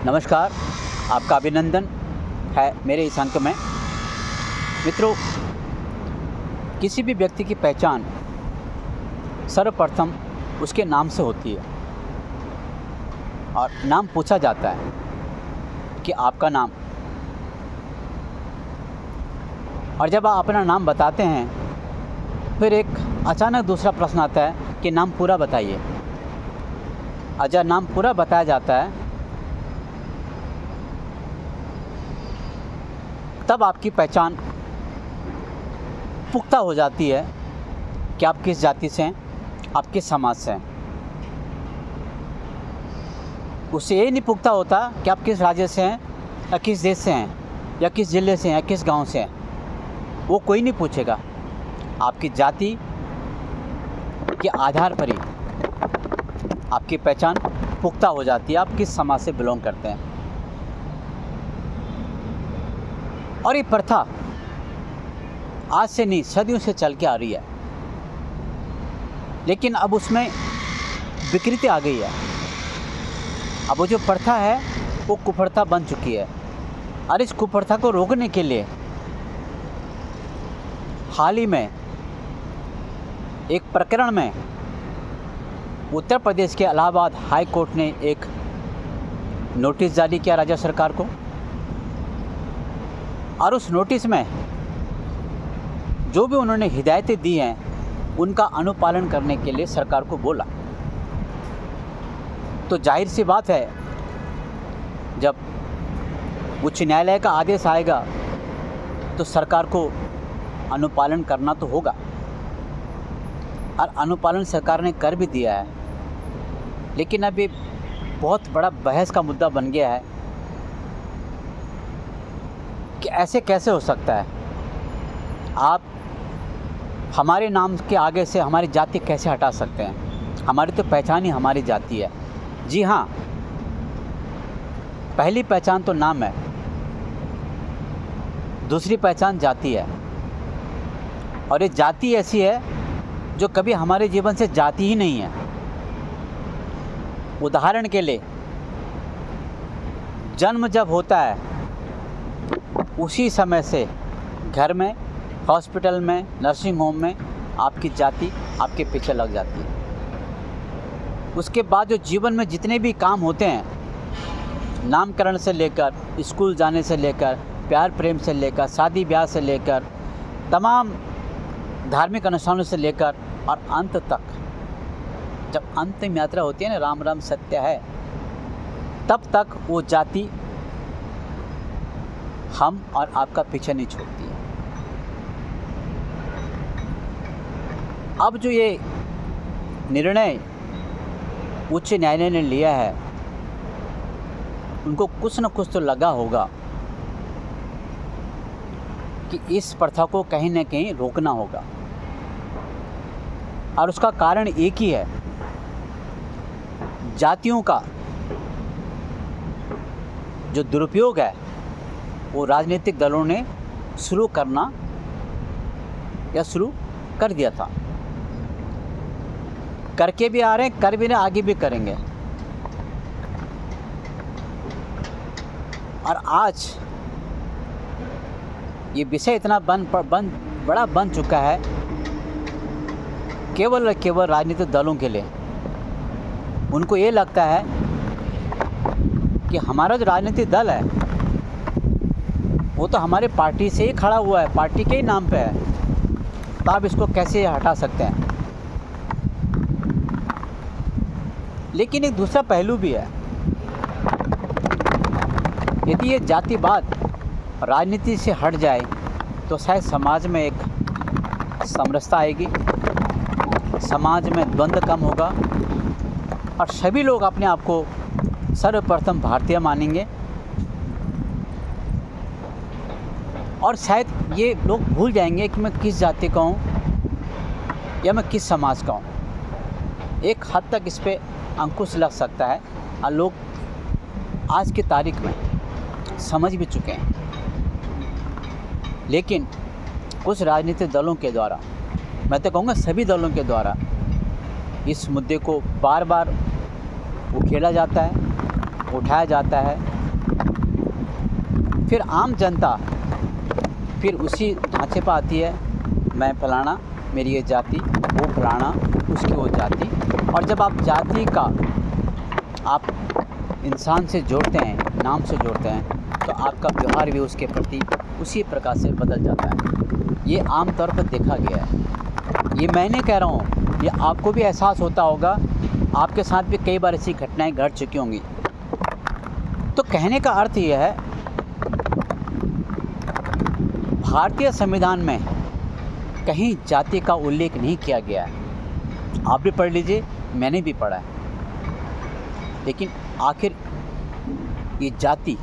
नमस्कार, आपका अभिनंदन है मेरे इस अंक में। मित्रों, किसी भी व्यक्ति की पहचान सर्वप्रथम उसके नाम से होती है और नाम पूछा जाता है कि आपका नाम। और जब आप अपना नाम बताते हैं फिर एक अचानक दूसरा प्रश्न आता है कि नाम पूरा बताइए। और जब नाम पूरा बताया जाता है तब आपकी पहचान पुख्ता हो जाती है कि आप किस जाति से हैं, आप किस समाज से हैं। उससे ये नहीं पुख्ता होता कि आप किस राज्य से हैं या किस देश से हैं या किस ज़िले से हैं या किस गांव से हैं। वो कोई नहीं पूछेगा। आपकी जाति के आधार पर ही आपकी पहचान पुख्ता हो जाती है, आप किस समाज से बिलोंग करते हैं। और ये प्रथा आज से नहीं, सदियों से चल के आ रही है, लेकिन अब उसमें विकृति आ गई है। अब वो जो प्रथा है वो कुप्रथा बन चुकी है। और इस कुप्रथा को रोकने के लिए हाल ही में एक प्रकरण में उत्तर प्रदेश के इलाहाबाद हाई कोर्ट ने एक नोटिस जारी किया राज्य सरकार को। और उस नोटिस में जो भी उन्होंने हिदायतें दी हैं उनका अनुपालन करने के लिए सरकार को बोला। तो जाहिर सी बात है, जब उच्च न्यायालय का आदेश आएगा तो सरकार को अनुपालन करना तो होगा। और अनुपालन सरकार ने कर भी दिया है। लेकिन अब ये बहुत बड़ा बहस का मुद्दा बन गया है कि ऐसे कैसे हो सकता है। आप हमारे नाम के आगे से हमारी जाति कैसे हटा सकते हैं? हमारी तो पहचान ही हमारी जाति है। जी हाँ, पहली पहचान तो नाम है, दूसरी पहचान जाति है। और ये जाति ऐसी है जो कभी हमारे जीवन से जाती ही नहीं है। उदाहरण के लिए, जन्म जब होता है उसी समय से घर में, हॉस्पिटल में, नर्सिंग होम में आपकी जाति आपके पीछे लग जाती है। उसके बाद जो जीवन में जितने भी काम होते हैं, नामकरण से लेकर, स्कूल जाने से लेकर, प्यार प्रेम से लेकर, शादी ब्याह से लेकर, तमाम धार्मिक अनुष्ठानों से लेकर और अंत तक, जब अंतिम यात्रा होती है ना, राम राम सत्य है, तब तक वो जाति हम और आपका पीछे नहीं छोड़ती है। अब जो ये निर्णय उच्च न्यायालय ने लिया है, उनको कुछ न कुछ तो लगा होगा कि इस प्रथा को कहीं न कहीं रोकना होगा। और उसका कारण एक ही है, जातियों का जो दुरुपयोग है वो राजनीतिक दलों ने शुरू करना या शुरू कर दिया था। करके भी आ रहे हैं, कर भी रहे, आगे भी करेंगे। और आज ये विषय इतना बड़ा बन चुका है केवल और केवल राजनीतिक दलों के लिए। उनको ये लगता है कि हमारा जो राजनीतिक दल है वो तो हमारे पार्टी से ही खड़ा हुआ है, पार्टी के ही नाम पे है, तो आप इसको कैसे हटा सकते हैं। लेकिन एक दूसरा पहलू भी है। यदि ये जातिवाद राजनीति से हट जाए तो शायद समाज में एक समरसता आएगी, समाज में द्वंद्व कम होगा और सभी लोग अपने आप को सर्वप्रथम भारतीय मानेंगे। और शायद ये लोग भूल जाएंगे कि मैं किस जाति का हूँ या मैं किस समाज का हूँ। एक हद तक इस पर अंकुश लग सकता है और लोग आज की तारीख में समझ भी चुके हैं। लेकिन कुछ राजनीतिक दलों के द्वारा, मैं तो कहूँगा सभी दलों के द्वारा, इस मुद्दे को बार बार उखेड़ा जाता है, उठाया जाता है फिर आम जनता फिर उसी ढांचे पर आती है, मैं फलाना, मेरी ये जाति, वो फलाना, उसकी वो जाति। और जब आप जाति का आप इंसान से जोड़ते हैं, नाम से जोड़ते हैं, तो आपका व्यवहार भी उसके प्रति उसी प्रकार से बदल जाता है। ये आम तौर पर देखा गया है। ये मैं नहीं कह रहा हूँ, ये आपको भी एहसास होता होगा, आपके साथ भी कई बार ऐसी घटनाएं घट चुकी होंगी। तो कहने का अर्थ यह है, भारतीय संविधान में कहीं जाति का उल्लेख नहीं किया गया है। आप भी पढ़ लीजिए, मैंने भी पढ़ा है। लेकिन आखिर ये जाति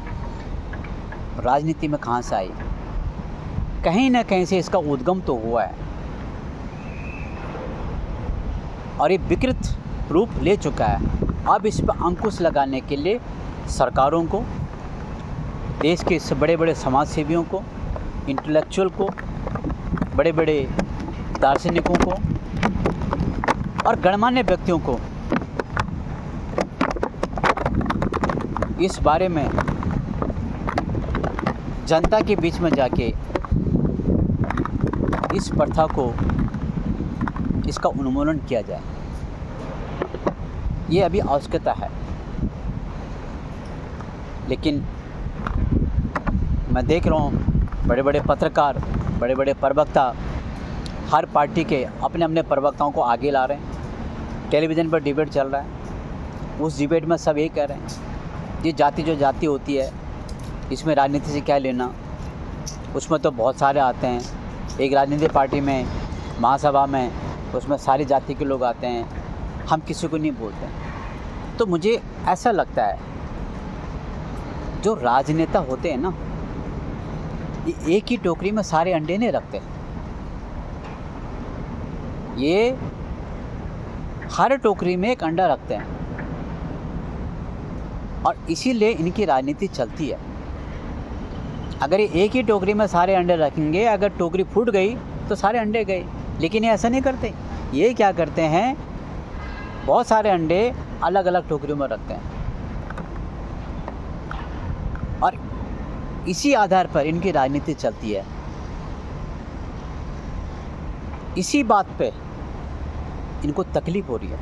राजनीति में कहाँ से आई? कहीं ना कहीं से इसका उद्गम तो हुआ है और ये विकृत रूप ले चुका है। अब इस पर अंकुश लगाने के लिए सरकारों को, देश के बड़े बड़े समाज सेवियों को, इंटेलेक्चुअल को, बड़े बड़े दार्शनिकों को और गणमान्य व्यक्तियों को इस बारे में जनता के बीच में जाके इस प्रथा को, इसका उन्मूलन किया जाए। ये अभी आवश्यकता है। लेकिन मैं देख रहा हूँ बड़े बड़े पत्रकार, बड़े बड़े प्रवक्ता हर पार्टी के अपने अपने प्रवक्ताओं को आगे ला रहे हैं। टेलीविज़न पर डिबेट चल रहा है, उस डिबेट में सब यही कह रहे हैं, ये जाति जो जाति होती है, इसमें राजनीति से क्या लेना। उसमें तो बहुत सारे आते हैं, एक राजनीतिक पार्टी में, महासभा में, उसमें सारी जाति के लोग आते हैं, हम किसी को नहीं बोलते। तो मुझे ऐसा लगता है जो राजनेता होते हैं ना, ये एक ही टोकरी में सारे अंडे नहीं रखते। ये हर टोकरी में एक अंडा रखते हैं और इसीलिए इनकी राजनीति चलती है। अगर ये एक ही टोकरी में सारे अंडे रखेंगे, अगर टोकरी फूट गई तो सारे अंडे गए। लेकिन ये ऐसा नहीं करते। ये क्या करते हैं, बहुत सारे अंडे अलग अलग टोकरियों में रखते हैं और इसी आधार पर इनकी राजनीति चलती है। इसी बात पे इनको तकलीफ हो रही है।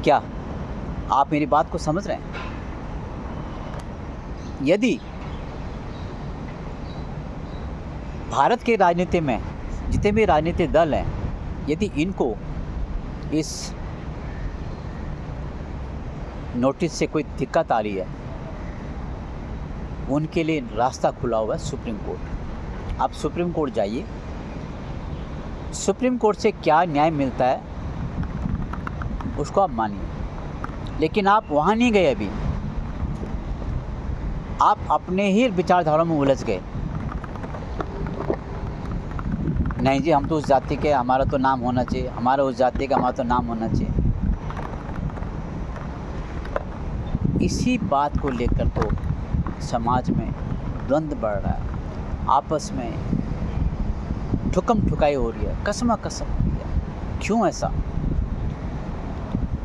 क्या आप मेरी बात को समझ रहे हैं? यदि भारत की राजनीति में जितने भी राजनीतिक दल हैं, यदि इनको इस नोटिस से कोई दिक्कत आ रही है, उनके लिए रास्ता खुला हुआ है सुप्रीम कोर्ट। आप सुप्रीम कोर्ट जाइए, सुप्रीम कोर्ट से क्या न्याय मिलता है उसको आप मानिए। लेकिन आप वहाँ नहीं गए अभी, आप अपने ही विचारधारा में उलझ गए। नहीं जी, हम तो उस जाति के, हमारा तो नाम होना चाहिए, हमारा उस जाति का, हमारा तो नाम होना चाहिए। इसी बात को लेकर तो समाज में द्वंद्व बढ़ रहा है, आपस में ठुकम ठुकाई हो रही है, कसम कसम हो रही है। क्यों ऐसा?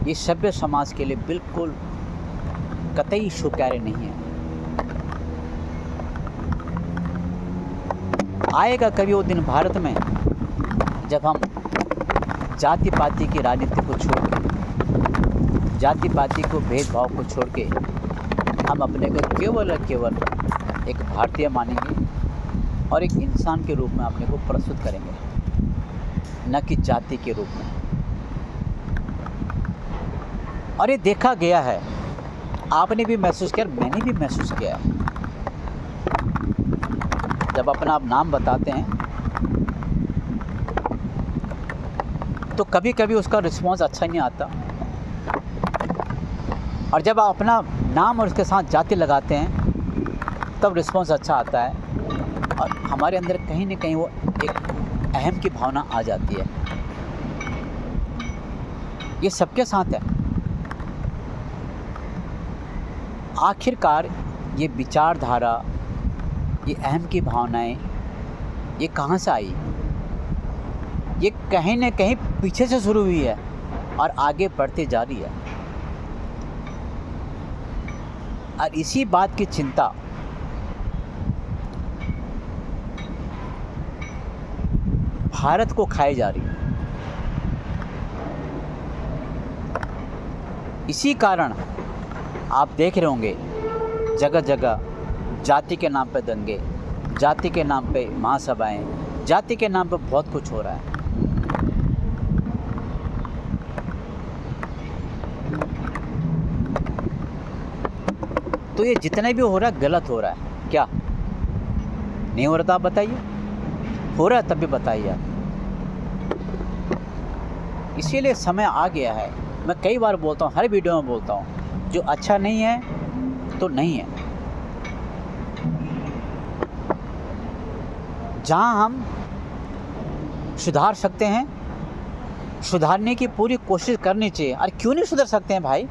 ये सभ्य समाज के लिए बिल्कुल कतई स्वीकार्य नहीं है। आएगा कभी वो दिन भारत में जब हम जाति पाति की राजनीति को छोड़ के, जाति पाति को, भेदभाव को छोड़ के हम अपने को केवल और केवल एक भारतीय मानेंगे और एक इंसान के रूप में अपने को प्रस्तुत करेंगे, न कि जाति के रूप में। और ये देखा गया है, आपने भी महसूस किया, मैंने भी महसूस किया है। जब अपना आप नाम बताते हैं तो कभी कभी उसका रिस्पॉन्स अच्छा नहीं आता, और जब आप अपना नाम और उसके साथ जाति लगाते हैं तब रिस्पॉन्स अच्छा आता है और हमारे अंदर कहीं ना कहीं वो एक अहम की भावना आ जाती है। ये सबके साथ है। आखिरकार ये विचारधारा, ये अहम की भावनाएं, ये कहाँ से आई? ये कहीं न कहीं पीछे से शुरू हुई है और आगे बढ़ते जा रही है। और इसी बात की चिंता भारत को खाई जा रही है। इसी कारण आप देख रहे होंगे जगह जगह जाति के नाम पे दंगे, जाति के नाम पे महासभाएं, जाति के नाम पे बहुत कुछ हो रहा है। तो ये जितने भी हो रहा है गलत हो रहा है। क्या नहीं हो रहा था आप बताइए? हो रहा है तब भी बताइए आप। इसीलिए समय आ गया है, मैं कई बार बोलता हूँ, हर वीडियो में बोलता हूँ, जो अच्छा नहीं है तो नहीं है। जहाँ हम सुधार सकते हैं, सुधारने की पूरी कोशिश करनी चाहिए। और क्यों नहीं सुधर सकते हैं भाई?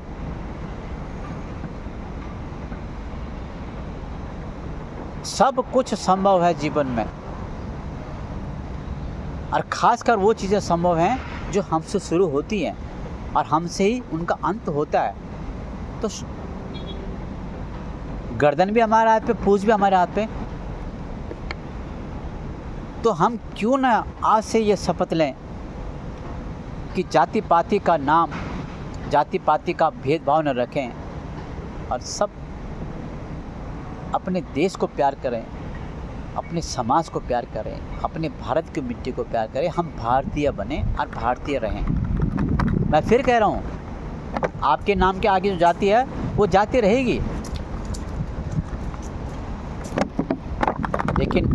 सब कुछ संभव है जीवन में, और ख़ासकर वो चीज़ें संभव हैं जो हमसे शुरू होती हैं और हमसे ही उनका अंत होता है। तो गर्दन भी हमारे हाथ पे, पूंछ भी हमारे हाथ पे। तो हम क्यों ना आज से ये शपथ लें कि जाति पाति का नाम, जाति पाति का भेदभाव न रखें और सब अपने देश को प्यार करें, अपने समाज को प्यार करें, अपने भारत की मिट्टी को प्यार करें। हम भारतीय बने और भारतीय रहें। मैं फिर कह रहा हूँ, आपके नाम के आगे जो जाति है वो जाति रहेगी, लेकिन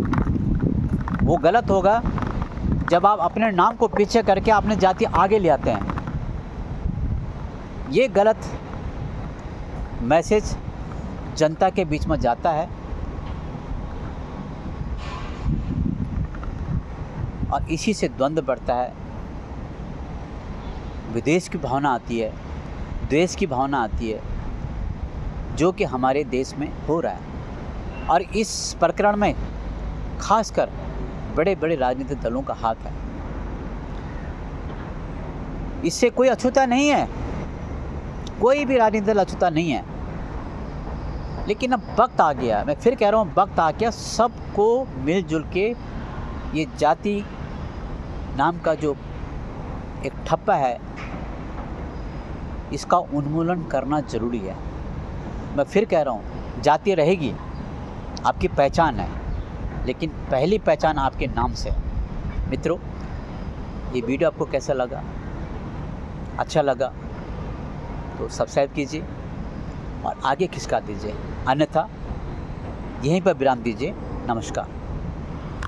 वो गलत होगा जब आप अपने नाम को पीछे करके अपने जाति आगे ले आते हैं। ये गलत मैसेज जनता के बीच में जाता है और इसी से द्वंद्व बढ़ता है, विदेश की भावना आती है, द्वेष की भावना आती है, जो कि हमारे देश में हो रहा है। और इस प्रकरण में खासकर बड़े बड़े राजनीतिक दलों का हाथ है। इससे कोई अछूता नहीं है, कोई भी राजनीतिक दल अछूता नहीं है। लेकिन अब वक्त आ गया, मैं फिर कह रहा हूँ, वक्त आ गया सबको मिलजुल के ये जाति नाम का जो एक ठप्पा है, इसका उन्मूलन करना ज़रूरी है। मैं फिर कह रहा हूँ, जाति रहेगी, आपकी पहचान है, लेकिन पहली पहचान आपके नाम से है। मित्रों, ये वीडियो आपको कैसा लगा? अच्छा लगा तो सब्सक्राइब कीजिए और आगे खिसका दीजिए, अन्यथा यहीं पर विराम दीजिए। नमस्कार।